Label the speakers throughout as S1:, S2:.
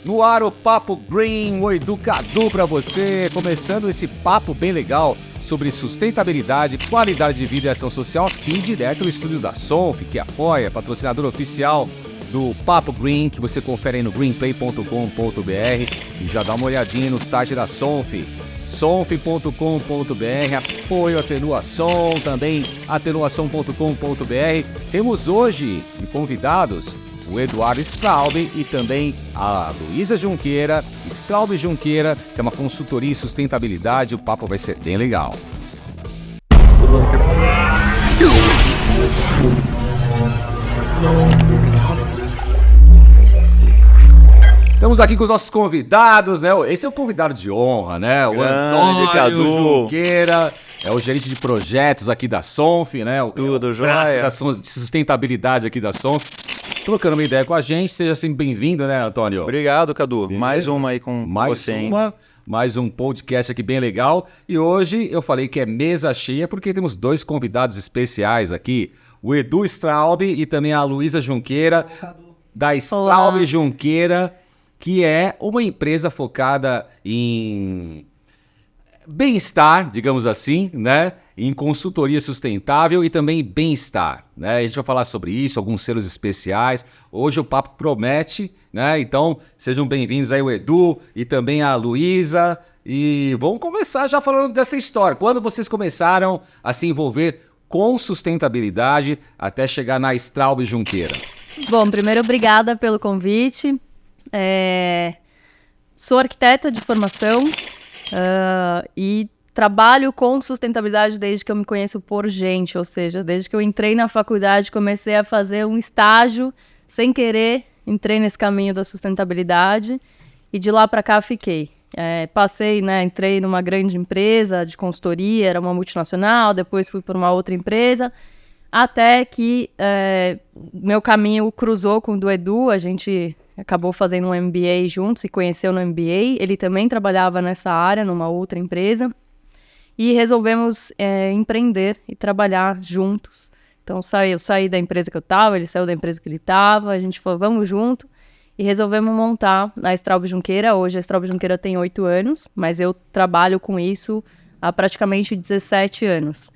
S1: No ar o Papo Green, o Educador para você, começando esse papo bem legal sobre sustentabilidade, qualidade de vida e ação social aqui direto do estúdio da Sonf, que apoia, patrocinador oficial do Papo Green, que você confere aí no greenplay.com.br e já dá uma olhadinha no site da Sonf, sonf.com.br, apoio Atenuação, também atenuação.com.br. Temos hoje convidados o Eduardo Straub e também a Luísa Junqueira, Straub Junqueira, que é uma consultoria em sustentabilidade. O papo vai ser bem legal. Estamos aqui com os nossos convidados, né? Esse é o convidado de honra, né? O Antônio Junqueira, é o gerente de projetos aqui da Sonf, né?
S2: Tudo jóia.
S1: Da sustentabilidade aqui da Sonf. Trocando uma ideia com a gente, seja sempre bem-vindo, né, Antônio?
S2: Obrigado, Cadu.
S1: Beleza?
S2: Mais uma aí com você, hein?
S1: Mais um podcast aqui bem legal. E hoje eu falei que é mesa cheia porque temos dois convidados especiais aqui. O Edu Straub e também a Luísa Junqueira, da Straub Junqueira, que é uma empresa focada em bem-estar, digamos assim, né? Em consultoria sustentável e também bem-estar, né? A gente vai falar sobre isso, alguns selos especiais. Hoje o papo promete, né? Então, sejam bem-vindos aí o Edu e também a Luísa. E vamos começar já falando dessa história. Quando vocês começaram a se envolver com sustentabilidade até chegar na Straub Junqueira?
S3: Bom, primeiro, obrigada pelo convite. Sou arquiteta de formação e trabalho com sustentabilidade desde que eu me conheço por gente, ou seja, desde que eu entrei na faculdade, comecei a fazer um estágio, sem querer, entrei nesse caminho da sustentabilidade e de lá para cá fiquei. Passei, né, entrei numa grande empresa de consultoria, era uma multinacional, depois fui para uma outra empresa, até que meu caminho cruzou com o do Edu, a gente acabou fazendo um MBA juntos, se conheceu no MBA, ele também trabalhava nessa área, numa outra empresa, e resolvemos empreender e trabalhar juntos. Então eu saí da empresa que eu estava, ele saiu da empresa que ele estava, a gente falou, vamos junto, e resolvemos montar a Straub Junqueira. Hoje a Straub Junqueira tem 8 anos, mas eu trabalho com isso há praticamente 17 anos.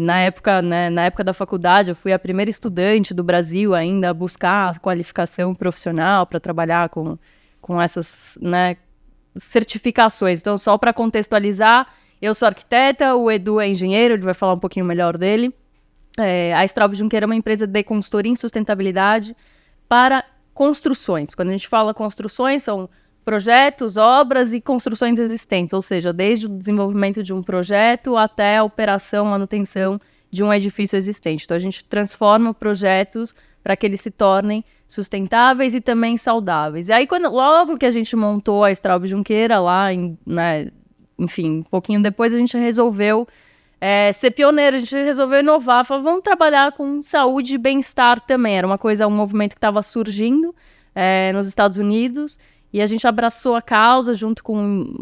S3: Na época da faculdade, eu fui a primeira estudante do Brasil ainda a buscar a qualificação profissional para trabalhar com essas, né, certificações. Então, só para contextualizar, eu sou arquiteta, o Edu é engenheiro, ele vai falar um pouquinho melhor dele. A Straub Junqueira é uma empresa de consultoria em sustentabilidade para construções. Quando a gente fala construções, são projetos, obras e construções existentes, ou seja, desde o desenvolvimento de um projeto até a operação, manutenção de um edifício existente. Então, a gente transforma projetos para que eles se tornem sustentáveis e também saudáveis. E aí, logo que a gente montou a Straub Junqueira, enfim, um pouquinho depois, a gente resolveu ser pioneiro, a gente resolveu inovar, falou, vamos trabalhar com saúde e bem-estar também. Era um movimento que estava surgindo nos Estados Unidos, e a gente abraçou a causa junto com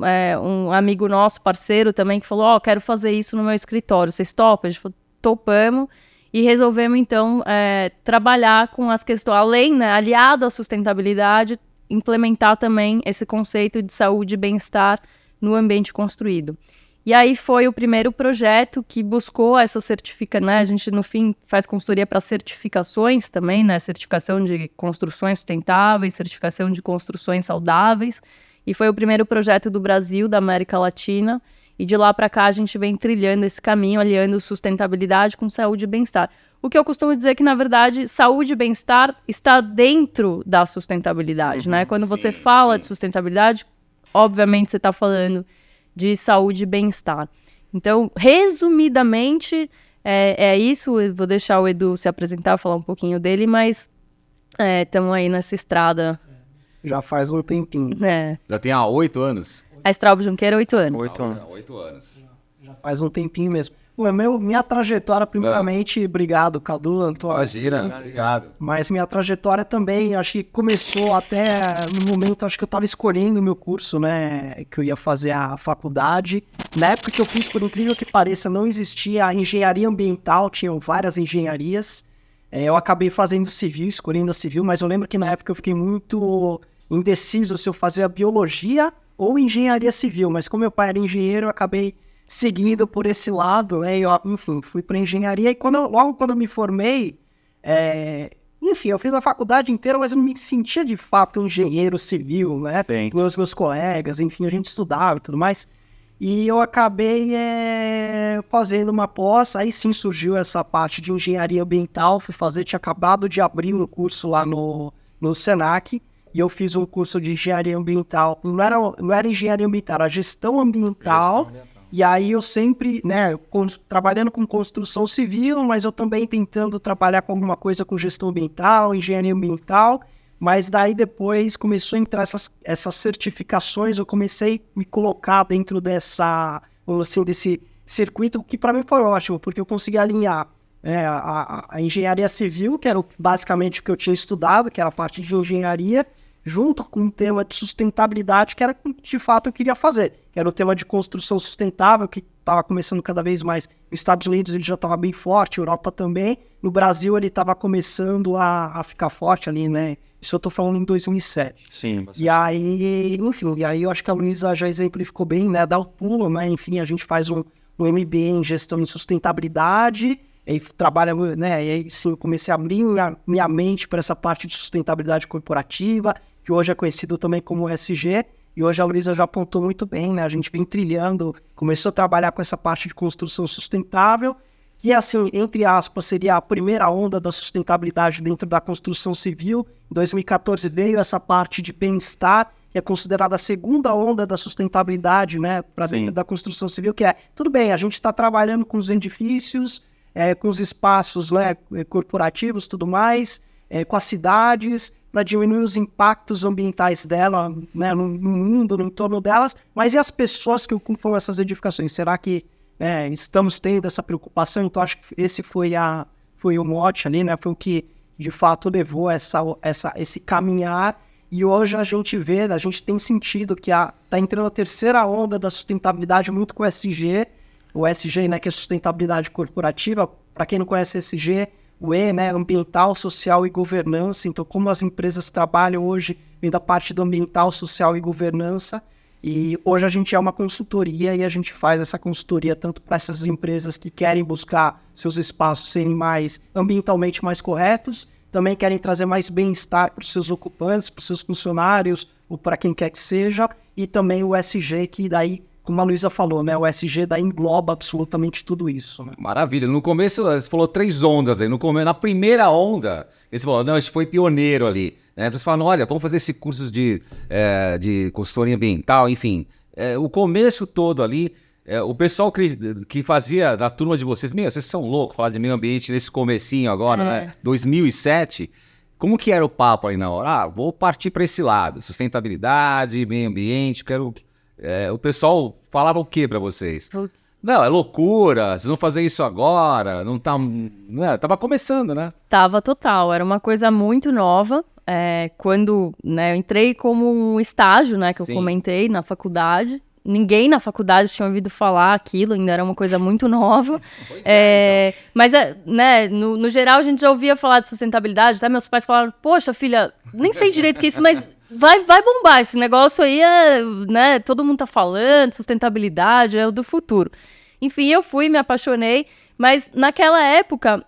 S3: um amigo nosso, parceiro também, que falou, quero fazer isso no meu escritório, vocês topam? A gente falou, topamos, e resolvemos, então, trabalhar com as questões, além, né, aliado à sustentabilidade, implementar também esse conceito de saúde e bem-estar no ambiente construído. E aí foi o primeiro projeto que buscou essa certificação, né? A gente, no fim, faz consultoria para certificações também, né? Certificação de construções sustentáveis, certificação de construções saudáveis. E foi o primeiro projeto do Brasil, da América Latina. E de lá para cá a gente vem trilhando esse caminho, aliando sustentabilidade com saúde e bem-estar. O que eu costumo dizer que, na verdade, saúde e bem-estar está dentro da sustentabilidade, né? Quando você fala de sustentabilidade, obviamente você está falando de saúde e bem-estar. Então, resumidamente, é isso. Eu vou deixar o Edu se apresentar, falar um pouquinho dele, mas estamos aí nessa estrada.
S4: Já faz um tempinho.
S1: Já tem há 8 anos?
S3: A Straub Junqueira, 8 anos.
S2: 8 anos.
S1: 8 anos.
S4: Já faz um tempinho mesmo. Minha trajetória, primeiramente, obrigado, Cadu, Antônio.
S1: Imagina, obrigado.
S4: Mas minha trajetória também, acho que começou até no momento, acho que eu estava escolhendo o meu curso, né, que eu ia fazer a faculdade. Na época que eu fiz, por incrível que pareça, não existia a engenharia ambiental, tinham várias engenharias. Eu acabei fazendo civil, escolhendo a civil, mas eu lembro que na época eu fiquei muito indeciso se eu fazia biologia ou engenharia civil, mas como meu pai era engenheiro, eu acabei seguindo por esse lado, né? Eu, enfim, fui para engenharia e logo quando eu me formei, enfim, eu fiz a faculdade inteira, mas eu não me sentia de fato um engenheiro civil, né?
S2: Sim.
S4: Com os meus colegas, enfim, a gente estudava e tudo mais. E eu acabei fazendo uma pós, aí sim surgiu essa parte de engenharia ambiental, tinha acabado de abrir um curso lá no Senac, e eu fiz um curso de engenharia ambiental, não era engenharia ambiental, era gestão ambiental. E aí eu sempre, né, trabalhando com construção civil, mas eu também tentando trabalhar com alguma coisa com gestão ambiental, engenharia ambiental, mas daí depois começou a entrar essas certificações, eu comecei a me colocar dentro desse circuito, que para mim foi ótimo, porque eu consegui alinhar a engenharia civil, que era basicamente o que eu tinha estudado, que era a parte de engenharia, junto com um tema de sustentabilidade, que era o que de fato eu queria fazer, que era o tema de construção sustentável, que estava começando cada vez mais. Nos Estados Unidos ele já estava bem forte, Europa também, no Brasil ele estava começando a ficar forte ali, né? Isso eu estou falando em 2007.
S2: Sim. Bastante.
S4: E aí, enfim, eu acho que a Luísa já exemplificou bem, né? Dá o pulo, né? Enfim, a gente faz um MBA em gestão de sustentabilidade, e trabalha, né? E aí sim, comecei a abrir minha mente para essa parte de sustentabilidade corporativa, que hoje é conhecido também como ESG, e hoje a Luísa já apontou muito bem, né? A gente vem trilhando, começou a trabalhar com essa parte de construção sustentável, que, assim, entre aspas, seria a primeira onda da sustentabilidade dentro da construção civil. Em 2014 veio essa parte de bem-estar, que é considerada a segunda onda da sustentabilidade, né? Para dentro da construção civil, que tudo bem, a gente está trabalhando com os edifícios, com os espaços, né, corporativos, tudo mais, com as cidades, para diminuir os impactos ambientais dela, né, no mundo, no entorno delas, mas e as pessoas que ocupam essas edificações? Será que estamos tendo essa preocupação? Então acho que esse foi o mote ali, né, foi o que de fato levou esse caminhar, e hoje a gente tem sentido que está entrando a terceira onda da sustentabilidade muito com o ESG, né, que é sustentabilidade corporativa. Para quem não conhece ESG, o E, né, ambiental, social e governança. Então, como as empresas trabalham hoje, vem da parte do ambiental, social e governança. E hoje a gente é uma consultoria e a gente faz essa consultoria tanto para essas empresas que querem buscar seus espaços serem ambientalmente mais corretos, também querem trazer mais bem-estar para os seus ocupantes, para os seus funcionários, ou para quem quer que seja, e também o ESG, que daí, como a Luísa falou, né? O ESG daí engloba absolutamente tudo isso, né?
S1: Maravilha. No começo, você falou 3 ondas aí. Na primeira onda, você falou, não, a gente foi pioneiro ali. Né? Você falou, olha, vamos fazer esse curso de consultoria ambiental, enfim. O começo todo ali, o pessoal que fazia da turma de vocês, vocês são loucos falar de meio ambiente nesse comecinho agora, né? 2007. Como que era o papo aí na hora? Vou partir para esse lado. Sustentabilidade, meio ambiente, quero... o pessoal falava o que para vocês?
S3: Putz.
S1: Não, é loucura, vocês vão fazer isso agora, não tá... Tava começando, né?
S3: Tava total, era uma coisa muito nova. Quando, né, eu entrei como um estágio, né, que eu comentei na faculdade. Ninguém na faculdade tinha ouvido falar aquilo, ainda era uma coisa muito nova. Então. Mas, né, no geral, a gente já ouvia falar de sustentabilidade, até meus pais falaram, poxa, filha, nem sei direito o que é isso, mas vai bombar, esse negócio aí né, todo mundo tá falando, sustentabilidade é o do futuro. Enfim, eu fui, me apaixonei, mas naquela época,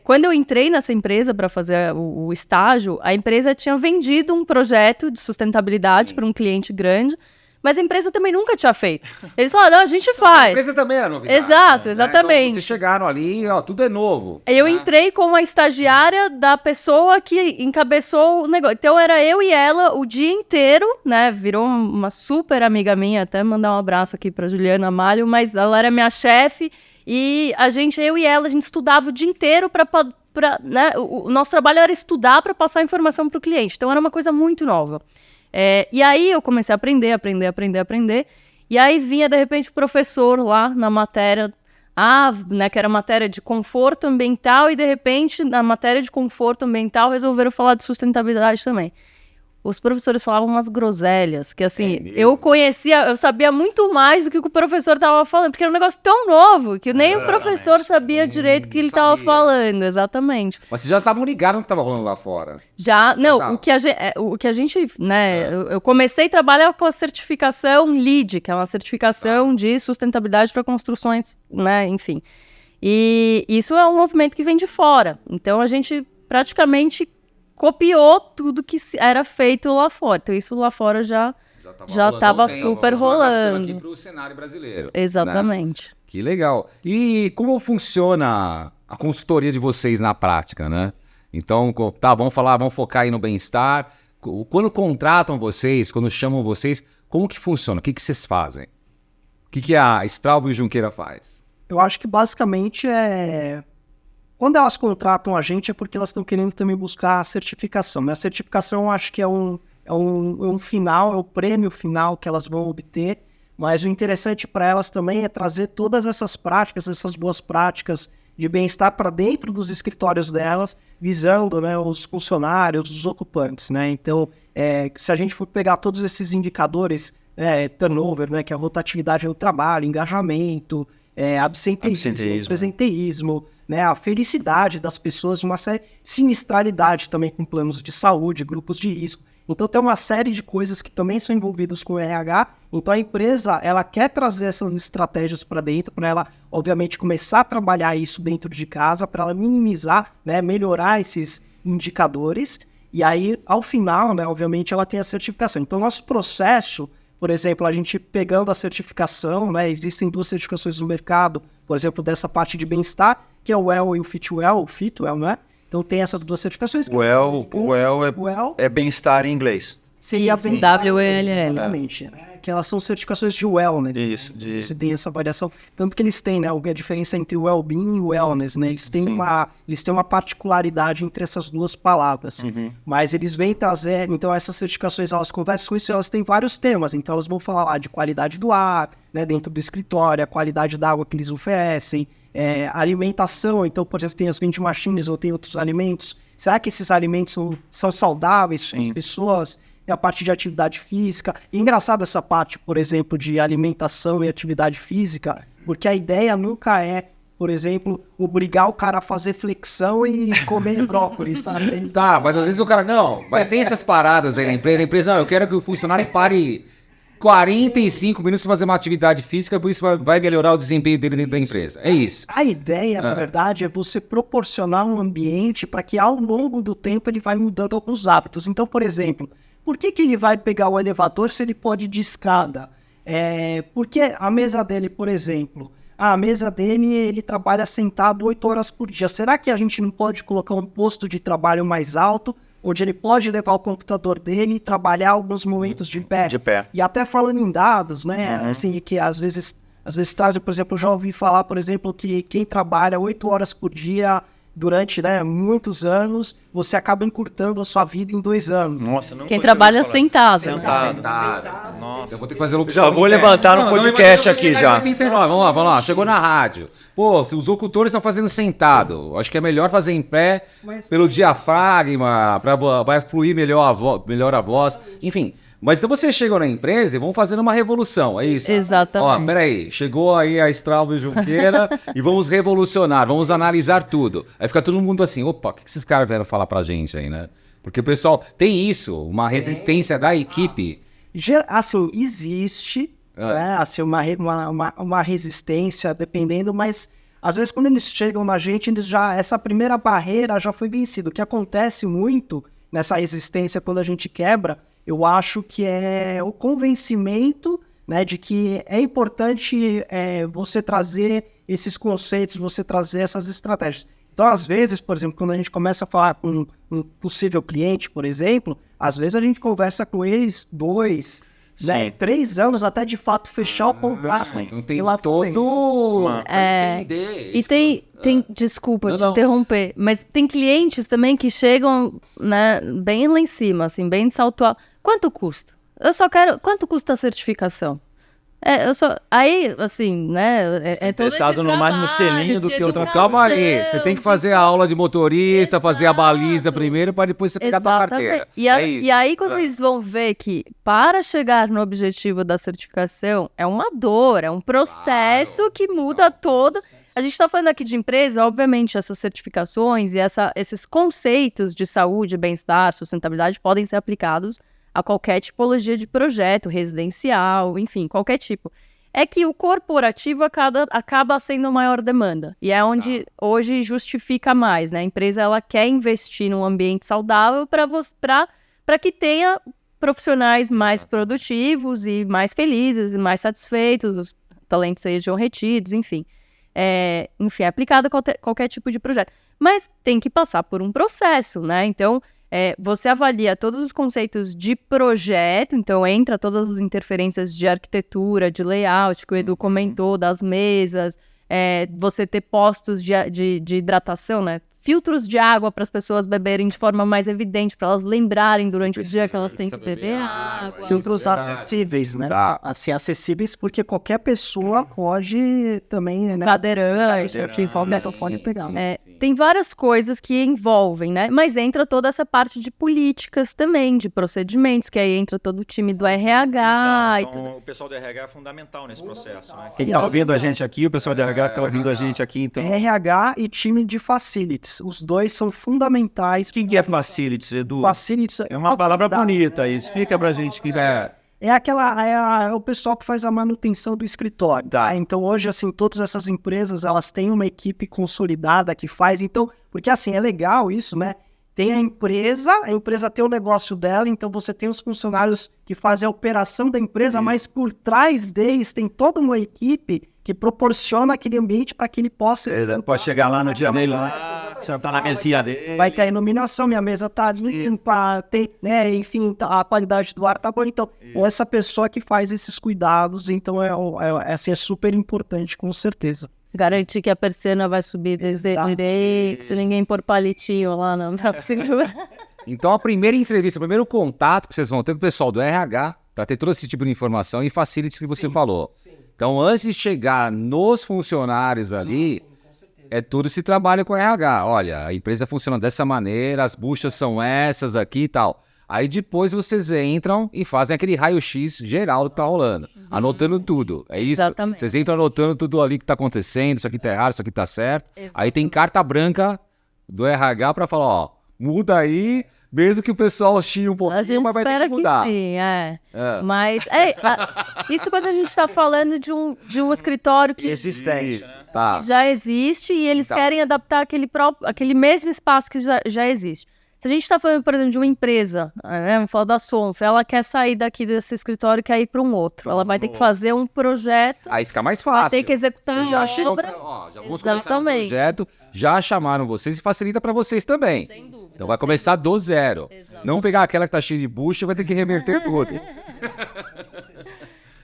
S3: quando eu entrei nessa empresa para fazer o estágio, a empresa tinha vendido um projeto de sustentabilidade para um cliente grande, mas a empresa também nunca tinha feito. Eles falaram, a gente faz.
S1: A empresa também era novidade.
S3: Exato,
S1: né?
S3: exatamente.
S1: Então, vocês chegaram ali, tudo é novo.
S3: Eu entrei como a estagiária da pessoa que encabeçou o negócio. Então era eu e ela o dia inteiro, né? Virou uma super amiga minha, até mandar um abraço aqui pra Juliana Malho, mas ela era minha chefe e eu e ela, a gente estudava o dia inteiro né? O nosso trabalho era estudar para passar informação pro cliente. Então era uma coisa muito nova. E aí eu comecei a aprender. E aí vinha, de repente, o professor lá na matéria, né, que era matéria de conforto ambiental, e de repente, na matéria de conforto ambiental, resolveram falar de sustentabilidade também. os professores falavam umas groselhas, que assim, eu sabia muito mais do que o professor tava falando, porque era um negócio tão novo, que nem os professores sabiam direito o que ele tava falando, exatamente.
S1: Mas vocês já estavam ligados no que tava rolando lá fora.
S3: Já, não,
S1: Tá.
S3: o que a gente, né, eu comecei a trabalhar com a certificação LEED, que é uma certificação de sustentabilidade para construções, né, enfim. E isso é um movimento que vem de fora, então a gente praticamente copiou tudo que era feito lá fora. Então, isso lá fora já estava super rolando.
S1: Aqui pro cenário brasileiro.
S3: Exatamente.
S1: Né? Que legal. E como funciona a consultoria de vocês na prática, né? Então, tá, vamos focar aí no bem-estar. Quando contratam vocês, quando chamam vocês, como que funciona? O que vocês fazem? O que a Straub e Junqueira faz?
S4: Eu acho que basicamente quando elas contratam a gente é porque elas estão querendo também buscar a certificação. A certificação eu acho que é um final, é o prêmio final que elas vão obter, mas o interessante para elas também é trazer todas essas práticas, essas boas práticas de bem-estar para dentro dos escritórios delas, visando, né, os funcionários, os ocupantes, né? Então, se a gente for pegar todos esses indicadores, turnover, né, que é a rotatividade do trabalho, engajamento, absenteísmo, presenteísmo, né, a felicidade das pessoas, uma série, sinistralidade também com planos de saúde, grupos de risco. Então tem uma série de coisas que também são envolvidas com o RH. Então a empresa, ela quer trazer essas estratégias para dentro, para ela, obviamente, começar a trabalhar isso dentro de casa, para ela minimizar, né, melhorar esses indicadores. E aí, ao final, né, obviamente, ela tem a certificação. Então nosso processo, por exemplo, a gente pegando a certificação, né, existem 2 certificações no mercado, por exemplo, dessa parte de bem-estar, que é o WELL e o Fitwel, né? Então tem essas 2 certificações.
S2: WELL é bem-estar em inglês.
S4: Seria
S3: Isso,
S4: bem-estar.
S3: WELL.
S4: Exatamente. Que elas são certificações de wellness.
S2: Isso.
S4: Você tem essa variação. Tanto que eles têm, né? A diferença entre well-being e wellness, né? Eles têm uma particularidade entre essas 2 palavras. Mas eles vêm trazer... Então essas certificações, elas conversam com isso, elas têm vários temas. Então elas vão falar lá de qualidade do ar, né? Dentro do escritório, a qualidade da água que eles oferecem, alimentação. Então, por exemplo, tem as vending machines ou tem outros alimentos. Será que esses alimentos são saudáveis para as pessoas? E a parte de atividade física. E engraçado essa parte, por exemplo, de alimentação e atividade física, porque a ideia nunca é, por exemplo, obrigar o cara a fazer flexão e comer brócolis, sabe?
S1: Tá, mas às vezes o cara, não, mas tem essas paradas aí na empresa, não, eu quero que o funcionário pare 45 minutos para fazer uma atividade física, por isso vai melhorar o desempenho dele dentro da empresa. É isso.
S4: A ideia, na verdade, é você proporcionar um ambiente para que ao longo do tempo ele vai mudando alguns hábitos. Então, por exemplo, por que ele vai pegar o elevador se ele pode ir de escada? Porque a mesa dele, por exemplo, a mesa dele, ele trabalha sentado 8 horas por dia. Será que a gente não pode colocar um posto de trabalho mais alto, onde ele pode levar o computador dele e trabalhar alguns momentos de pé?
S2: De pé.
S4: E até falando em dados, né? Assim, que às vezes trazem, por exemplo, eu já ouvi falar, por exemplo, que quem trabalha 8 horas por dia durante, né, muitos anos, você acaba encurtando a sua vida em 2 anos.
S2: Nossa, não
S3: Quem trabalha sentado.
S2: Sentado.
S1: Nossa. Eu vou ter que fazer
S2: Já vou levantar no podcast aqui já.
S1: 89, vamos lá, chegou na rádio. Pô, se os locutores estão fazendo sentado, acho que é melhor fazer em pé, pelo diafragma, vai fluir melhor a voz, enfim. Mas então vocês chegam na empresa e vão fazendo uma revolução, é isso?
S3: Exatamente.
S1: Ó, peraí, chegou aí a Straub e Junqueira e vamos revolucionar, vamos analisar tudo. Aí fica todo mundo assim, opa, o que esses caras vieram falar pra gente aí, né? Porque o pessoal tem isso, uma resistência da equipe.
S4: Assim, existe, né? Assim, uma resistência, dependendo, mas às vezes quando eles chegam na gente, essa primeira barreira já foi vencida. O que acontece muito nessa resistência quando a gente quebra, eu acho que é o convencimento, né, de que é importante você trazer esses conceitos, você trazer essas estratégias. Então, às vezes, por exemplo, quando a gente começa a falar com um possível cliente, por exemplo, às vezes a gente conversa com eles 2, né, 3 anos até de fato fechar o contrato.
S1: Então tem todo... entender.
S3: E tem desculpa te interromper, mas tem clientes também que chegam, né, bem lá em cima, assim, bem de salto alto. Quanto custa? Quanto custa a certificação? Aí, assim, né? É todo esse
S2: Interessado no mais no
S3: trabalho
S2: selinho do
S3: de
S2: que outra
S3: educação,
S1: Calma aí, você tem que fazer a aula de motorista, fazer a baliza primeiro, para depois você pegar a tua carteira.
S3: E
S1: isso.
S3: aí, quando eles vão ver que para chegar no objetivo da certificação é uma dor, é um processo que muda todo. A gente está falando aqui de empresa, obviamente, essas certificações e esses conceitos de saúde, bem-estar, sustentabilidade podem ser aplicados a qualquer tipologia de projeto, residencial, enfim, qualquer tipo. É que o corporativo acaba sendo maior demanda. E é onde hoje justifica mais, né? A empresa ela quer investir num ambiente saudável para que tenha profissionais mais produtivos e mais felizes e mais satisfeitos, os talentos sejam retidos, enfim. É aplicado a qualquer tipo de projeto. Mas tem que passar por um processo, né? Então, você avalia todos os conceitos de projeto, então entra todas as interferências de arquitetura, de layout, que o Edu comentou, das mesas, você ter postos de hidratação, né? Filtros de água para as pessoas beberem de forma mais evidente, para elas lembrarem durante o dia que elas têm que beber água.
S4: Filtros acessíveis, né? Assim, acessíveis porque qualquer pessoa pode também, né?
S3: Cadeirante.
S4: Pode pegar.
S3: Tem várias coisas que envolvem, né? Mas entra toda essa parte de políticas também, de procedimentos, que aí entra todo o time do RH e tudo.
S2: Então, o pessoal do RH é fundamental nesse processo, né?
S5: Quem tá ouvindo a gente aqui, o pessoal do RH que tá ouvindo a gente aqui, então...
S4: RH e time de facilities. Os dois são fundamentais.
S5: O que é facilities, Edu?
S4: Facilities
S5: É uma palavra bonita aí. Explica pra gente o que é.
S4: É o pessoal que faz a manutenção do escritório.
S5: Tá.
S4: Então, hoje, assim, todas essas empresas, elas têm uma equipe consolidada que faz. Então, porque, assim, é legal isso, né? Tem a empresa tem o negócio dela, então você tem os funcionários que fazem a operação da empresa, mas por trás deles tem toda uma equipe que proporciona aquele ambiente para que ele possa...
S5: Ele pode chegar lá no dia dele, lá, sentar na mesinha dele.
S4: Vai ter a iluminação, minha mesa tá limpa, tem, né, enfim, a qualidade do ar tá boa. Então, essa pessoa que faz esses cuidados, então, assim, é super importante, com certeza.
S3: Garantir que a persiana vai subir desde direito, se ninguém pôr palitinho lá na segurar.
S1: Então, a primeira entrevista, o primeiro contato que vocês vão ter com o pessoal do RH, para ter todo esse tipo de informação e facilite o que você falou. Então, antes de chegar nos funcionários ali, é tudo esse trabalho com RH. Olha, a empresa funciona dessa maneira, as buchas são essas aqui e tal. Aí depois vocês entram e fazem aquele raio-x geral do que tá rolando, anotando tudo, é isso?
S3: Exatamente.
S1: Vocês entram anotando tudo ali que tá acontecendo, isso aqui tá errado, isso aqui tá certo. Aí tem carta branca do RH para falar, ó, muda aí, mesmo que o pessoal chie um pouquinho, mas vai ter que mudar.
S3: Que sim, Mas, isso quando a gente tá falando de um escritório que
S2: Existente.
S1: Tá.
S3: já existe e eles querem adaptar aquele mesmo espaço que já existe. Se a gente está falando, por exemplo, de uma empresa, vamos falar da Sonf, ela quer sair daqui desse escritório e quer ir para um outro. Ela vai ter que fazer um projeto,
S1: Aí fica mais
S3: vai
S1: fácil.
S3: ter que executar
S1: Vocês já
S3: a
S1: chegam,
S3: obra.
S1: já vamos começar o
S3: Exatamente.
S1: projeto, já chamaram vocês e facilita para vocês também.
S3: Sem dúvida.
S1: Então vai começar do zero.
S3: Exato.
S1: Não pegar aquela que tá cheia de bucha e vai ter que reverter tudo.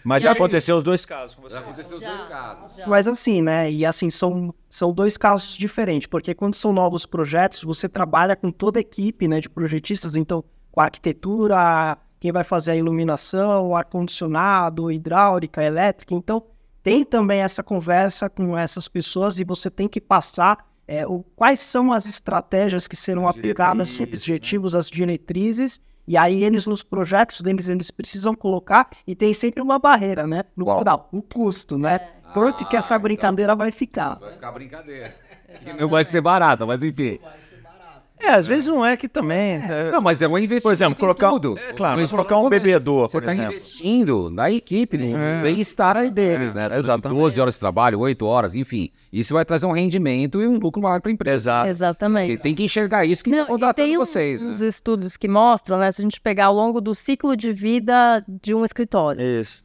S2: Mas já aconteceu os dois casos com você.
S1: Aconteceu os dois casos.
S4: Mas assim, né, e assim, são dois casos diferentes, porque quando são novos projetos, você trabalha com toda a equipe, né, de projetistas, então, com a arquitetura, quem vai fazer a iluminação, ar-condicionado, hidráulica, elétrica, então, tem também essa conversa com essas pessoas e você tem que passar quais são as estratégias que serão aplicadas, os objetivos, as diretrizes, e aí eles nos projetos deles, eles precisam colocar, e tem sempre uma barreira, né? No final, o custo, né? Quanto que essa brincadeira vai ficar?
S1: Vai ficar brincadeira. Não vai ser barata, mas enfim.
S2: Às vezes não é que também...
S1: Não, mas é um investimento.
S2: Por exemplo, colocar
S1: tudo.
S2: Claro, mas colocar um bebedor,
S1: Você
S2: por
S1: está
S2: exemplo.
S1: investindo na equipe, no bem-estar aí deles, né?
S2: Exatamente.
S1: 12 horas de trabalho, 8 horas, enfim. Isso vai trazer um rendimento e um lucro maior para a empresa.
S2: Exato.
S3: Exatamente.
S1: Porque tem que enxergar isso que está
S3: Não, e
S1: contratando
S3: tem
S1: vocês.
S3: uns
S1: Né?
S3: estudos que mostram, né? Se a gente pegar ao longo do ciclo de vida de um escritório.
S2: Isso.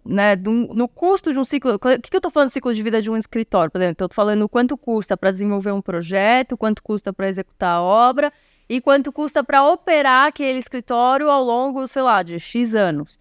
S3: Né, no custo de um ciclo... O que eu estou falando do ciclo de vida de um escritório? Por exemplo, eu estou falando quanto custa para desenvolver um projeto, quanto custa para executar a obra e quanto custa para operar aquele escritório ao longo, sei lá, de X anos.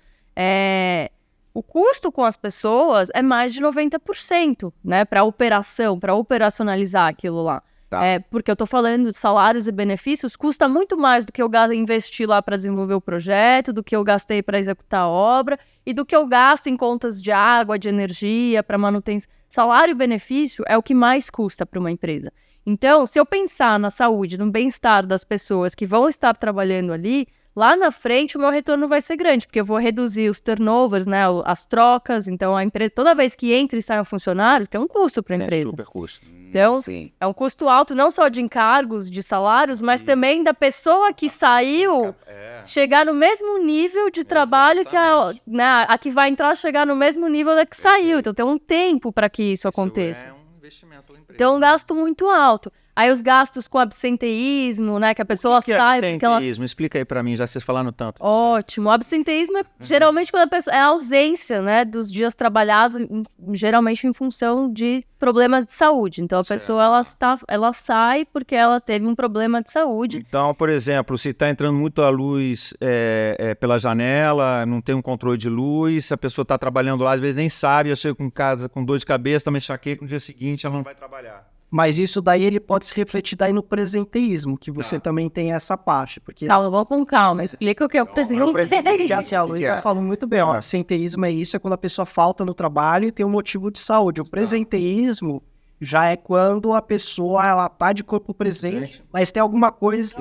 S3: O custo com as pessoas é mais de 90%, né, para operação, para operacionalizar aquilo lá.
S1: Tá.
S3: Porque eu tô falando de salários e benefícios, custa muito mais do que eu investir lá para desenvolver o projeto, do que eu gastei para executar a obra e do que eu gasto em contas de água, de energia, para manutenção. Salário e benefício é o que mais custa para uma empresa. Então, se eu pensar na saúde, no bem-estar das pessoas que vão estar trabalhando ali, lá na frente o meu retorno vai ser grande, porque eu vou reduzir os turnovers, né, as trocas. Então, a empresa, toda vez que entra e sai um funcionário, tem um custo para a empresa.
S2: Super custo.
S3: Então,
S1: Sim.
S3: é um custo alto não só de encargos, de salários, mas também da pessoa que saiu chegar no mesmo nível de trabalho que a que vai entrar chegar no mesmo nível da que saiu. Então, tem um tempo para que isso aconteça.
S2: É um investimento pela empresa.
S3: Então, um gasto muito alto. Aí os gastos com absenteísmo, né? Que a pessoa
S2: O que é
S3: sai porque ela...
S2: absenteísmo? Explica aí pra mim, já vocês falaram tanto.
S3: Ótimo. O absenteísmo é geralmente quando a pessoa... É a ausência, né? Dos dias trabalhados, geralmente em função de problemas de saúde. Então, a pessoa, ela sai porque ela teve um problema de saúde.
S2: Então, por exemplo, se está entrando muito a luz pela janela, não tem um controle de luz, a pessoa está trabalhando lá, às vezes nem sabe, eu chego em casa com dor de cabeça, também enxaqueca, no dia seguinte ela não vai trabalhar.
S4: Mas isso daí ele pode se refletir daí no presenteísmo, que você também tem essa parte. Porque
S3: Calma, vamos com calma. Explica o que é o presenteísmo.
S4: já se a Luísa já falou muito bem, ó. Presenteísmo é isso, é quando a pessoa falta no trabalho e tem um motivo de saúde. O presenteísmo já é quando a pessoa ela tá de corpo presente, mas tem alguma coisa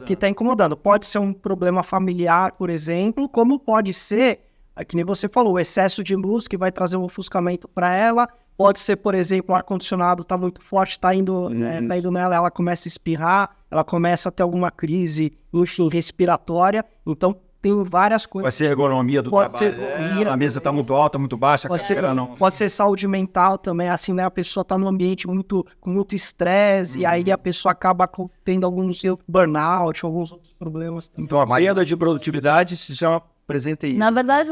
S4: que tá incomodando. Pode ser um problema familiar, por exemplo, como pode ser, que nem você falou, o excesso de luz que vai trazer um ofuscamento para ela. Pode ser, por exemplo, o ar-condicionado está muito forte, tá indo nela, ela começa a espirrar, ela começa a ter alguma crise, enfim, respiratória. Então, tem várias coisas.
S5: Vai ser a ergonomia do
S4: Pode
S5: trabalho.
S4: ser
S5: A mesa está muito alta, muito baixa, a cadeira não.
S4: Pode ser saúde mental também, assim, né? A pessoa está num ambiente com muito estresse, e aí a pessoa acaba tendo alguns burnout, alguns outros problemas.
S5: Então, a perda de produtividade se chama presenteísmo.
S3: Na verdade,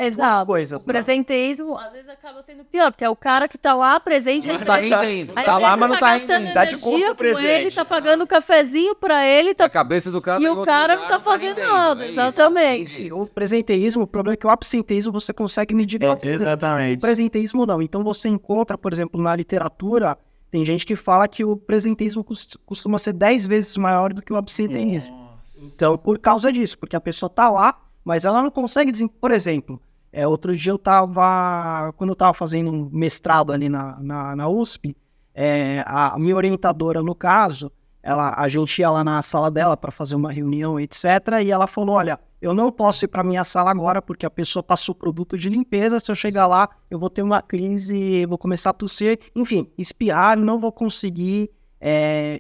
S3: exato.
S4: Coisas,
S3: O presenteísmo, às vezes, acaba sendo pior, porque é o cara que tá lá presente.
S1: Não tá indo.
S3: A
S1: Tá lá,
S3: empresa
S1: mas não tá
S3: gastando
S1: indo.
S5: Tá de
S3: energia
S5: corpo
S3: com ele,
S5: presente.
S3: tá pagando cafezinho pra ele,
S1: A cabeça do cara
S3: e
S1: tá em
S3: o
S1: outro
S3: cara
S1: lugar,
S3: não tá fazendo
S1: rendendo,
S3: nada.
S1: é isso.
S3: Exatamente.
S4: O presenteísmo, o problema é que o absenteísmo você consegue medir. O
S5: Exatamente.
S4: presenteísmo não. Então você encontra, por exemplo, na literatura, tem gente que fala que o presenteísmo costuma ser 10 vezes maior do que o absenteísmo. Então, por causa disso, porque a pessoa tá lá, mas ela não consegue por exemplo, outro dia quando eu tava fazendo um mestrado ali na USP, a minha orientadora, no caso, a gente ia lá na sala dela para fazer uma reunião, etc. E ela falou, olha, eu não posso ir para minha sala agora porque a pessoa passou produto de limpeza, se eu chegar lá, eu vou ter uma crise, vou começar a tossir, enfim, espirrar, não vou conseguir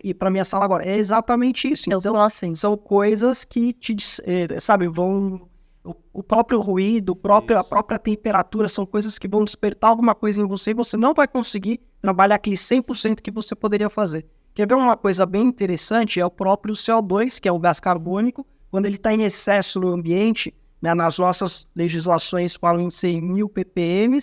S4: ir para minha sala agora. É exatamente isso.
S3: Eu sou assim.
S4: São coisas que sabe, vão... O próprio ruído, a própria temperatura, são coisas que vão despertar alguma coisa em você e você não vai conseguir trabalhar aquele 100% que você poderia fazer. Quer ver uma coisa bem interessante? É o próprio CO2, que é o gás carbônico, quando ele está em excesso no ambiente, né, nas nossas legislações falam em 100.000 ppm,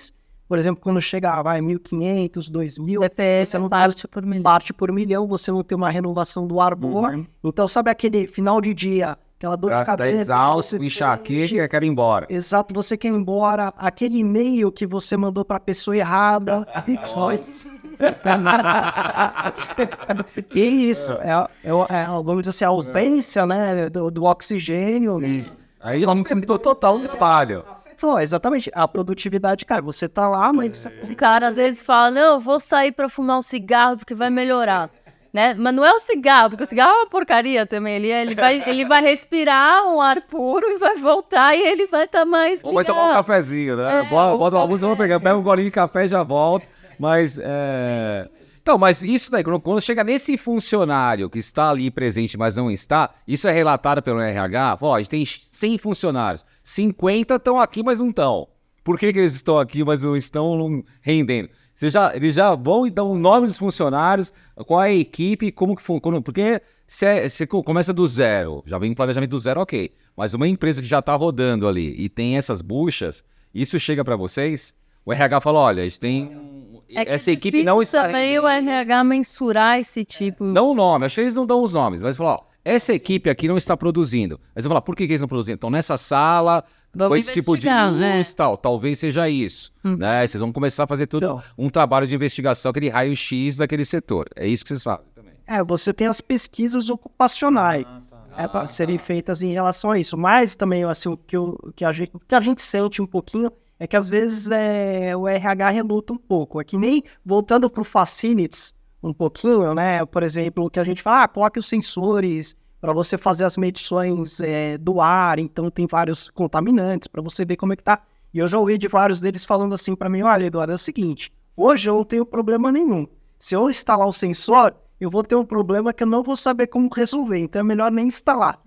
S4: por exemplo, quando chega a 1.500, 2.000,
S3: BPS é parte por milhão.
S4: parte por milhão, você não tem uma renovação do ar boa. Então, sabe aquele final de dia, aquela dor de
S1: Tá
S4: cabeça?
S1: exausto,
S4: que você
S1: enxaqueca
S4: sente?
S1: e quer ir embora.
S4: Exato, você quer ir embora, aquele e-mail que você mandou para a pessoa errada. E isso, vamos dizer assim, a ausência, né, do oxigênio.
S1: Aí ela mudou total o trabalho.
S4: Então, exatamente, a produtividade cai. Você tá lá, mas...
S3: Esse cara às vezes fala, não, eu vou sair pra fumar um cigarro porque vai melhorar. Né? Mas não é o cigarro, porque o cigarro é uma porcaria também. Ele vai respirar um ar puro e vai voltar e ele vai estar mais ligado.
S1: Ou vai tomar um cafezinho, né? Bota uma música, pega um golinho de café e já volta. Mas, Então, mas isso daí, quando chega nesse funcionário que está ali presente, mas não está, isso é relatado pelo RH, fala, ó, a gente tem 100 funcionários, 50 estão aqui, mas não estão. Por que eles estão aqui, mas não estão rendendo? Eles já vão e dão o nome dos funcionários, qual é a equipe, como que funciona. Porque você começa do zero, já vem um planejamento do zero, ok. Mas uma empresa que já está rodando ali e tem essas buchas, isso chega para vocês? O RH fala, olha, a gente tem... essa equipe não está...
S3: também o RH mensurar esse tipo...
S1: Não o nome, acho que eles não dão os nomes, mas falar, ó, essa equipe aqui não está produzindo. Mas eu vou falar, por que eles não produzem? Então, nessa sala, com esse tipo de luz,
S3: né?
S1: tal, talvez seja isso. Né? Vocês vão começar a fazer tudo, um trabalho de investigação, aquele raio-x daquele setor. É isso que vocês fazem também.
S4: Você tem as pesquisas ocupacionais para serem feitas em relação a isso. Mas também, assim, o que a gente sente um pouquinho é que às vezes o RH reluta um pouco. É que nem voltando para o Facilities um pouquinho, né? Por exemplo, que a gente fala, coloque os sensores para você fazer as medições do ar, então tem vários contaminantes para você ver como é que tá. E eu já ouvi de vários deles falando assim para mim, olha, Eduardo, é o seguinte, hoje eu não tenho problema nenhum. Se eu instalar o sensor, eu vou ter um problema que eu não vou saber como resolver, então é melhor nem instalar.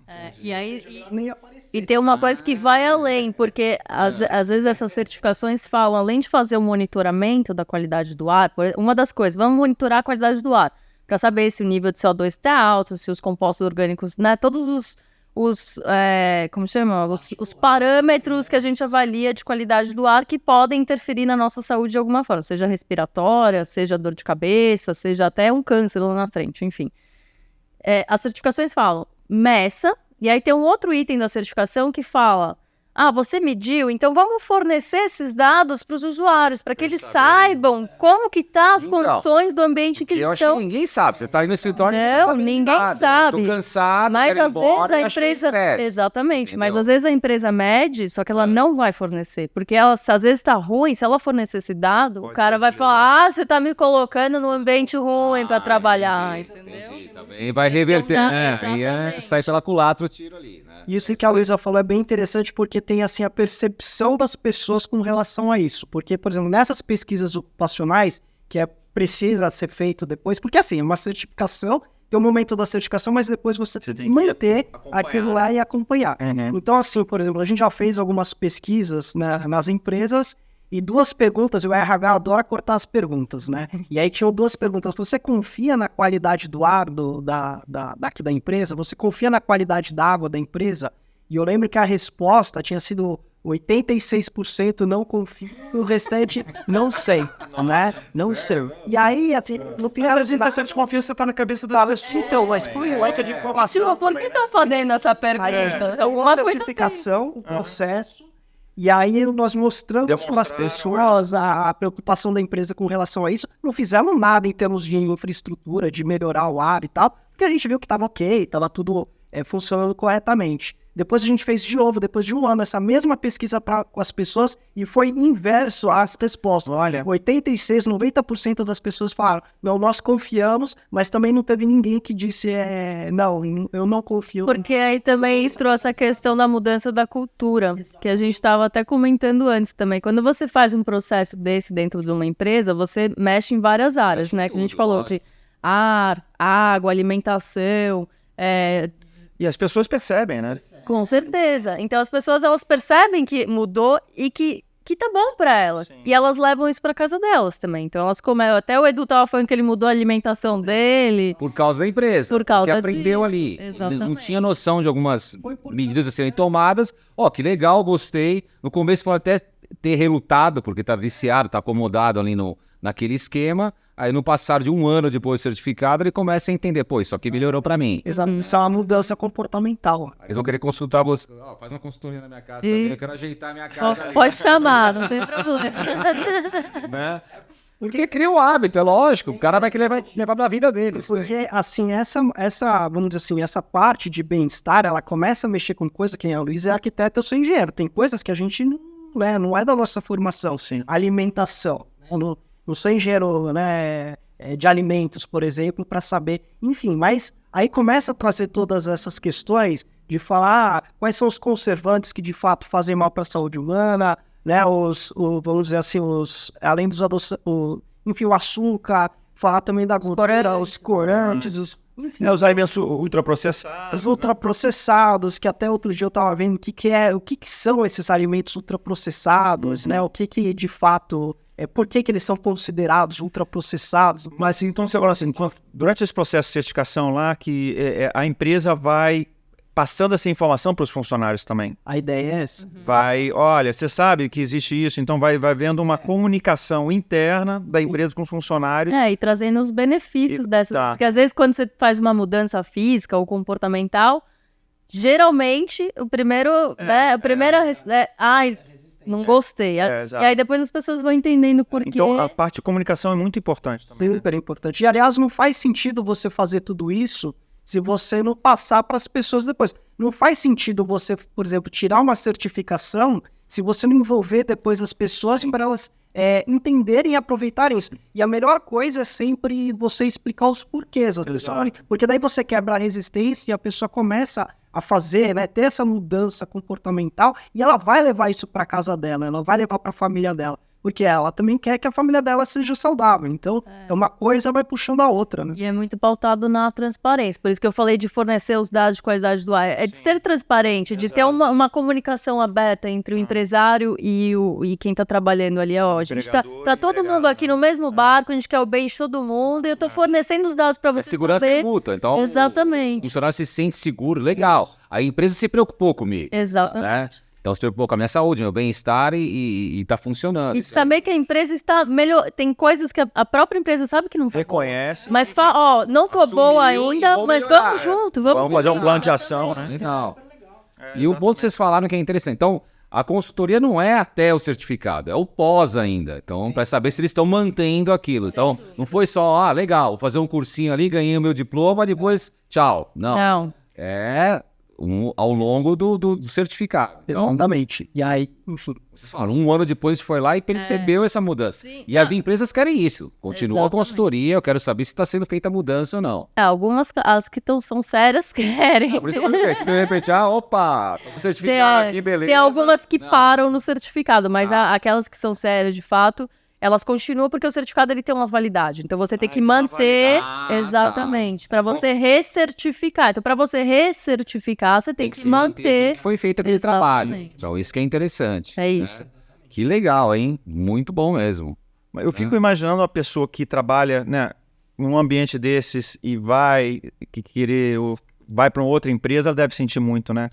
S3: E tem uma coisa que vai além, porque às vezes essas certificações falam, além de fazer o monitoramento da qualidade do ar, uma das coisas, vamos monitorar a qualidade do ar, para saber se o nível de CO2 está alto, se os compostos orgânicos, né, todos os parâmetros que a gente avalia de qualidade do ar que podem interferir na nossa saúde de alguma forma, seja respiratória, seja dor de cabeça, seja até um câncer lá na frente, enfim. As certificações falam, meça, e aí tem um outro item da certificação que fala, você mediu, então vamos fornecer esses dados para os usuários, para que eles saibam como que tá as condições do ambiente em que eles estão.
S1: Eu acho que ninguém sabe, você tá aí no escritório
S3: Não, ninguém sabe.
S1: Tô cansado,
S3: mas
S1: quero ir
S3: às vezes
S1: embora,
S3: a
S1: acho que é
S3: empresa...
S1: estresse.
S3: Exatamente, mas
S1: Entendeu?
S3: às vezes a empresa mede, só que ela não vai fornecer, porque ela, às vezes tá ruim, se ela fornecer esse dado, o cara vai falar, você tá me colocando num ambiente ruim para trabalhar, entendeu?
S1: Entendi, também vai reverter,
S3: Exatamente.
S1: sai pela culatra o tiro ali, né?
S4: Isso que a Luísa falou é bem interessante porque tem assim a percepção das pessoas com relação a isso. Porque, por exemplo, nessas pesquisas ocupacionais, que precisa ser feito depois, porque assim, é uma certificação, tem o momento da certificação, mas depois você tem que manter aquilo lá e acompanhar. Então, assim, por exemplo, a gente já fez algumas pesquisas, né, nas empresas e 2 perguntas, o RH adora cortar as perguntas, né? E aí tinham 2 perguntas. Você confia na qualidade do ar daqui da empresa? Você confia na qualidade da água da empresa? E eu lembro que a resposta tinha sido 86% não confio, o restante não sei, né? Não sei. E aí, assim, no final...
S2: Às vezes essa desconfiança tá na cabeça das pessoas.
S4: Então, mas por lógica de informação...
S3: Por que tá fazendo essa pergunta? Alguma coisa tem.
S4: Certificação, o processo... E aí nós mostramos para as pessoas a preocupação da empresa com relação a isso. Não fizemos nada em termos de infraestrutura, de melhorar o ar e tal, porque a gente viu que estava ok, estava tudo funcionando corretamente. Depois a gente fez de novo, depois de um ano, essa mesma pesquisa com as pessoas e foi inverso às respostas.
S2: Olha.
S4: 86%, 90% das pessoas falaram, não, nós confiamos, mas também não teve ninguém que disse, não, eu não confio.
S3: Porque aí também isso trouxe a questão da mudança da cultura, que a gente estava até comentando antes também. Quando você faz um processo desse dentro de uma empresa, você mexe em várias áreas, né? Que a gente falou de ar, água, alimentação,
S2: E as pessoas percebem, né?
S3: com certeza. Então as pessoas, elas percebem que mudou e que tá bom para elas. Sim. E elas levam isso para casa delas também. Então elas comem. Até o Edu tava falando que ele mudou a alimentação dele.
S1: Por causa da empresa.
S3: Por causa
S1: que aprendeu
S3: disso.
S1: ali.
S3: Exatamente.
S1: Não tinha noção de algumas medidas a serem tomadas. Que legal, gostei. No começo pode até ter relutado, porque tá viciado, tá acomodado ali naquele esquema. Aí no passar de um ano depois de certificado, ele começa a entender, isso aqui melhorou pra mim.
S4: Exato, isso é uma mudança comportamental.
S1: Eles vão querer consultar você. Faz uma consultoria na minha casa também, eu quero ajeitar a minha casa.
S3: Pode chamar, não tem problema.
S1: Né? Porque cria um hábito, é lógico. O cara vai querer levar pra vida dele.
S4: Porque, assim, vamos dizer assim, essa parte de bem-estar, ela começa a mexer com coisa, quem é o Luiz é arquiteto, eu sou engenheiro. Tem coisas que a gente não é da nossa formação, sim. Alimentação. Não sou engenheiro, né, de alimentos, por exemplo, para saber. Enfim, mas aí começa a trazer todas essas questões de falar quais são os conservantes que de fato fazem mal para a saúde humana, né? Vamos dizer assim, além dos enfim, o açúcar, falar também da gordura, os corantes, os
S2: alimentos ultraprocessados.
S4: Os ultraprocessados, que até outro dia eu estava vendo o que são esses alimentos ultraprocessados, né? O que de fato... por que eles são considerados ultraprocessados?
S2: Mas então você fala assim, durante esse processo de certificação lá, que a empresa vai passando essa informação para os funcionários também.
S4: A ideia é essa.
S2: Vai, olha, você sabe que existe isso, então vai vendo uma comunicação interna da empresa com os funcionários.
S3: E trazendo os benefícios dessa.
S2: Tá.
S3: Porque às vezes quando você faz uma mudança física ou comportamental, geralmente o primeiro, não gostei.
S2: exato.
S3: E aí depois as pessoas vão entendendo por quê.
S2: Então, a parte de comunicação é muito importante também.
S4: Super importante. E, aliás, não faz sentido você fazer tudo isso se você não passar para as pessoas depois. Não faz sentido você, por exemplo, tirar uma certificação se você não envolver depois as pessoas para elas entenderem e aproveitarem isso. E a melhor coisa é sempre você explicar os porquês. Porque daí você quebra a resistência e a pessoa começa a fazer, né, ter essa mudança comportamental e ela vai levar isso para casa dela, ela vai levar para a família dela. Porque ela também quer que a família dela seja saudável. Então, uma coisa vai puxando a outra, né?
S3: E é muito pautado na transparência. Por isso que eu falei de fornecer os dados de qualidade do ar. É de ser transparente, de ter uma comunicação aberta entre o empresário e quem está trabalhando ali. Ó, a gente tá todo mundo aqui no mesmo barco, a gente quer o bem de todo mundo e eu estou fornecendo os dados para você
S1: segurança
S3: saber.
S1: mútua. Então,
S3: Exatamente.
S1: o funcionário se sente seguro, legal. A empresa se preocupou comigo.
S3: Exatamente.
S1: Né? Então, se preocupou com a minha saúde, meu bem-estar e está funcionando.
S3: E saber que a empresa está melhor. Tem coisas que a própria empresa sabe que não tá.
S2: Reconhece.
S3: Mas fala, não tô boa
S1: Assumiu e
S3: ainda,
S1: vou
S3: mas
S1: melhorar.
S3: vamos junto, vamos
S2: fazer um
S3: melhorar.
S2: plano de ação, né?
S1: Legal. E o ponto que vocês falaram que é interessante. Então, a consultoria não é até o certificado, é o pós ainda. Então, para saber se eles estão mantendo aquilo. Então, não foi só, legal, vou fazer um cursinho ali, ganhei o meu diploma, depois, tchau. Não. É ao longo do certificado. Então,
S4: Exatamente. E aí, enfim.
S1: vocês falaram, 1 ano depois foi lá e percebeu essa mudança.
S3: Sim.
S1: E as empresas querem isso. Continua a
S3: Exatamente.
S1: consultoria, eu quero saber se está sendo feita a mudança ou não.
S3: Algumas, as que são sérias, querem.
S1: Por isso que eu perguntei, se de repente, opa, tô com certificado aqui, beleza.
S3: Tem algumas que
S1: Não.
S3: param no certificado, mas aquelas que são sérias de fato, elas continuam porque o certificado ele tem uma validade. Então você tem que manter, exatamente, para você recertificar. Então para você recertificar, você tem que
S1: se manter
S3: manter.
S1: tudo que foi feito aquele trabalho.
S3: Exatamente.
S1: Então isso que é interessante.
S3: É isso.
S1: Né? Que legal, hein? Muito bom mesmo.
S2: Eu fico imaginando uma pessoa que trabalha, né, num ambiente desses e vai para uma outra empresa, ela deve sentir muito, né?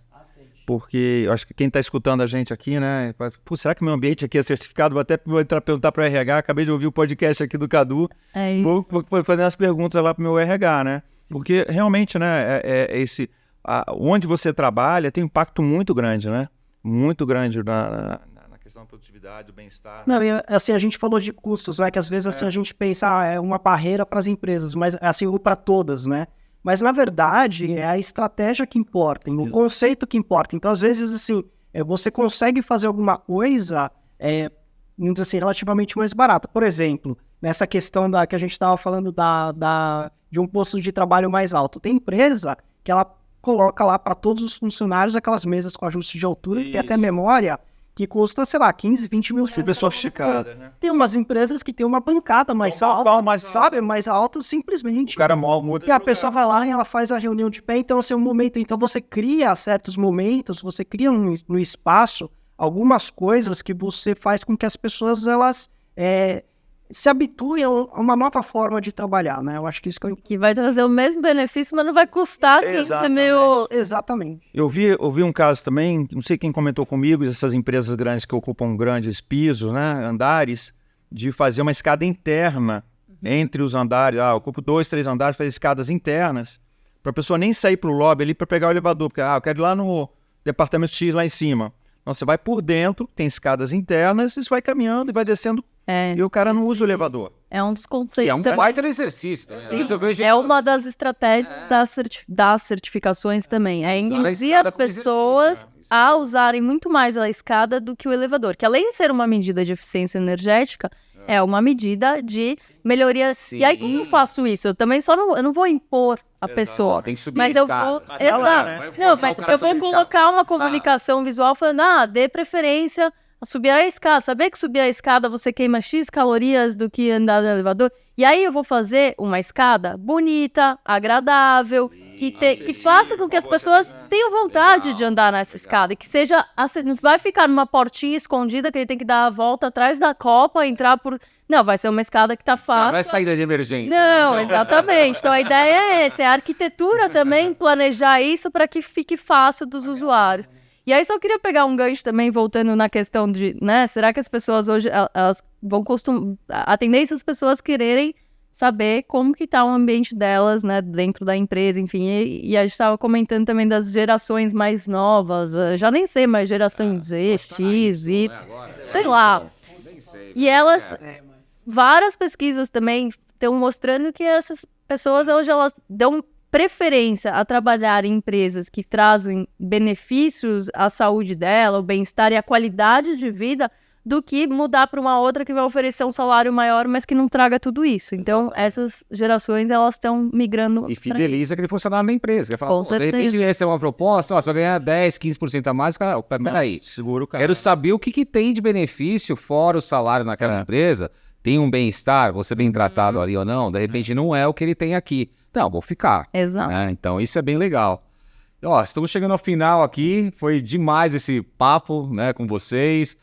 S2: Porque eu acho que quem está escutando a gente aqui, né? Pô, será que meu ambiente aqui é certificado? Vou entrar perguntar para o RH. Acabei de ouvir o podcast aqui do Cadu.
S3: É isso.
S2: Vou fazer umas perguntas lá para o meu RH, né? Porque realmente, né? Onde você trabalha tem um impacto muito grande, né? Muito grande na questão da produtividade, do bem-estar.
S4: Não, assim, a gente falou de custos, né? Que às vezes assim, a gente pensa, é uma barreira para as empresas, mas assim, ou para todas, né? Mas, na verdade, é a estratégia que importa, o conceito que importa. Então, às vezes, assim, você consegue fazer alguma coisa, vamos dizer assim, relativamente mais barata. Por exemplo, nessa questão que a gente estava falando de um posto de trabalho mais alto. Tem empresa que ela coloca lá para todos os funcionários aquelas mesas com ajuste de altura, e até memória, que custa, sei lá, 15, 20 mil reais.
S2: Super sofisticada, né?
S4: Tem umas empresas que tem uma bancada mais alta, mais alta simplesmente.
S2: O cara muda.
S4: Porque a pessoa vai lá e ela faz a reunião de pé, então assim, um momento. Então você cria certos momentos, você cria no espaço algumas coisas que você faz com que as pessoas elas se habituem a uma nova forma de trabalhar, né? Eu acho que isso
S3: Que vai trazer o mesmo benefício, mas não vai custar 15 mil.
S4: Exatamente.
S2: Eu vi um caso também, não sei quem comentou comigo, dessas empresas grandes que ocupam grandes pisos, né, andares, de fazer uma escada interna entre os andares. Eu ocupo 2, 3 andares, fazer escadas internas, para a pessoa nem sair para o lobby ali para pegar o elevador, porque eu quero ir lá no departamento X lá em cima. Então, você vai por dentro, tem escadas internas, e você vai caminhando e vai descendo, e o cara não usa o elevador.
S3: É um dos conceitos.
S1: É um baita exercício. Também. Eu vejo
S3: É
S1: isso-
S3: uma das estratégias das certificações também. É
S1: Usar a
S3: induzir
S1: escada
S3: as
S1: como
S3: pessoas
S1: exercício, né?
S3: a usarem muito mais a escada do que o elevador. Que além de ser uma medida de eficiência energética, é uma medida de melhoria.
S1: Sim.
S3: E aí, como eu faço isso? Eu também eu não vou impor a pessoa.
S1: Tem que subir
S3: Mas
S1: a
S3: eu
S1: escada.
S3: vou.
S1: Vai
S3: Exato.
S1: lá, né? Vai
S3: Não,
S1: forçar
S3: mas
S1: o cara a
S3: eu vou
S1: subir a escada.
S3: colocar uma comunicação visual falando, dê preferência a subir a escada. Saber que subir a escada você queima X calorias do que andar no elevador. E aí eu vou fazer uma escada bonita, agradável, que faça com que as pessoas tenham vontade de andar nessa escada. E que seja, não vai ficar numa portinha escondida que ele tem que dar a volta atrás da copa, entrar por... Não, vai ser uma escada que tá fácil.
S1: Não é saída de emergência.
S3: Não, exatamente. Então a ideia é essa, é a arquitetura também planejar isso para que fique fácil dos usuários. E aí só queria pegar um gancho também, voltando na questão de, né, será que as pessoas hoje, elas vão a tendência das pessoas quererem saber como que tá o ambiente delas, né, dentro da empresa, enfim. E a gente estava comentando também das gerações mais novas, já nem sei, mas geração Z, X, Y, sei lá. E elas, várias pesquisas também estão mostrando que essas pessoas hoje elas dão preferência a trabalhar em empresas que trazem benefícios à saúde dela, o bem-estar e a qualidade de vida, do que mudar para uma outra que vai oferecer um salário maior, mas que não traga tudo isso. Então, essas gerações, elas estão migrando.
S1: E fideliza aquele funcionário da empresa. Que fala,
S3: Com
S1: de
S3: certeza.
S1: repente, recebe uma proposta, você vai ganhar 10, 15% a mais. Cara, peraí,
S2: Segura o cara.
S1: quero saber o que tem de benefício fora o salário naquela empresa. Tem um bem-estar, você bem tratado ali ou não? De repente, não é o que ele tem aqui. Não, vou ficar.
S3: Exato.
S1: Né? Então, isso é bem legal. Ó, estamos chegando ao final aqui. Foi demais esse papo, né, com vocês.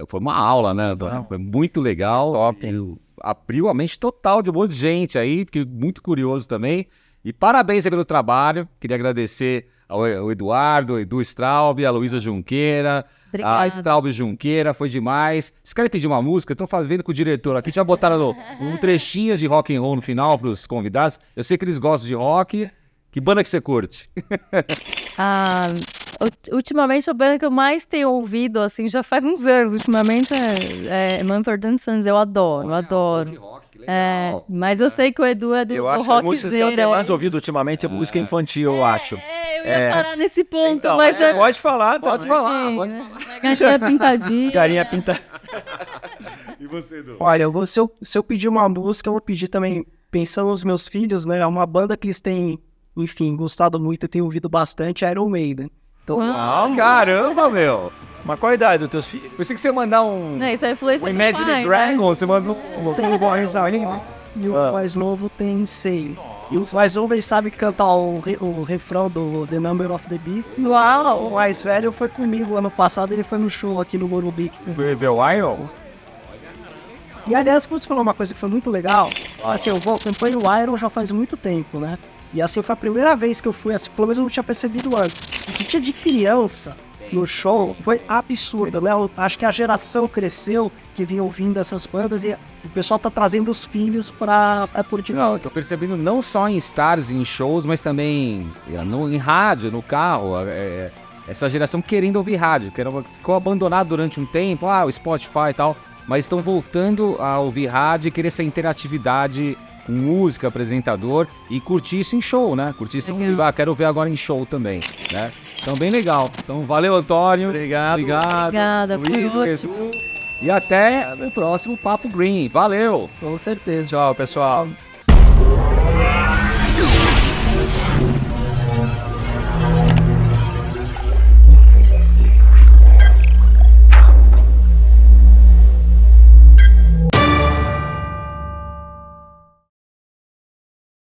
S1: Foi uma aula, né, Antônio? Foi muito legal.
S2: Top.
S1: Abriu a mente total de um monte de gente aí, fiquei muito curioso também. E parabéns aí pelo trabalho. Queria agradecer ao Eduardo, ao Edu Straub, a Luísa Junqueira,
S3: Obrigada.
S1: a Straub Junqueira, foi demais. Vocês querem pedir uma música? Estou vendo com o diretor aqui, já botaram um trechinho de rock and roll no final para os convidados. Eu sei que eles gostam de rock. Que banda que você curte?
S3: Ultimamente, a banda que eu mais tenho ouvido, assim, já faz uns anos. Ultimamente é Mumford & Sons, eu adoro.
S1: Rock, que legal.
S3: Mas eu sei que o Edu é do
S2: Eu acho que as músicas que eu
S3: rockzeira.
S2: tenho mais ouvido ultimamente é música infantil, eu acho.
S3: Eu ia parar nesse ponto,
S2: Então,
S3: mas é...
S2: pode falar,
S1: Pode falar, pode falar.
S3: Galinha pintadinha.
S2: Carinha pinta.
S1: E você, Edu?
S4: Olha, se eu pedir uma música, eu vou pedir também, pensando nos meus filhos, né? É uma banda que eles têm, enfim, gostado muito e têm ouvido bastante, Iron Maiden. Então,
S1: Caramba, meu!
S2: Mas qual a idade dos teus filhos?
S1: Pensei que você ia mandar um
S3: Isso é influência do
S1: Imagine
S3: pai,
S1: Dragon,
S3: né?
S1: você mandou
S4: tem boys ali, né? E o mais novo tem 6. E o mais novo, ele sabe cantar o refrão do The Number of the Beast. O
S3: Uau!
S4: mais velho foi comigo ano passado, ele foi no show aqui no Morumbi.
S1: Foi ver o Iron?
S4: E aliás, como você falou uma coisa que foi muito legal, assim, eu acompanho o Iron já faz muito tempo, né? E assim, foi a primeira vez que eu fui, assim, pelo menos eu não tinha percebido antes. O que tinha de criança no show foi absurdo, né? Eu acho que a geração cresceu que vinha ouvindo essas bandas e o pessoal tá trazendo os filhos pra curtir.
S1: Não, eu tô percebendo não só em stars, em shows, mas também em rádio, no carro. Essa geração querendo ouvir rádio, ficou abandonado durante um tempo, o Spotify e tal, mas estão voltando a ouvir rádio e querer essa interatividade com música, apresentador e curtir isso em show, né? Curtir isso em quero ver agora em show também, né? Então, bem legal. Então, valeu, Antônio.
S2: Obrigado.
S3: Obrigada, foi
S1: Luiz,
S3: ótimo.
S1: Edu. E até o próximo Papo Green. Valeu!
S4: Com certeza.
S2: Tchau, pessoal.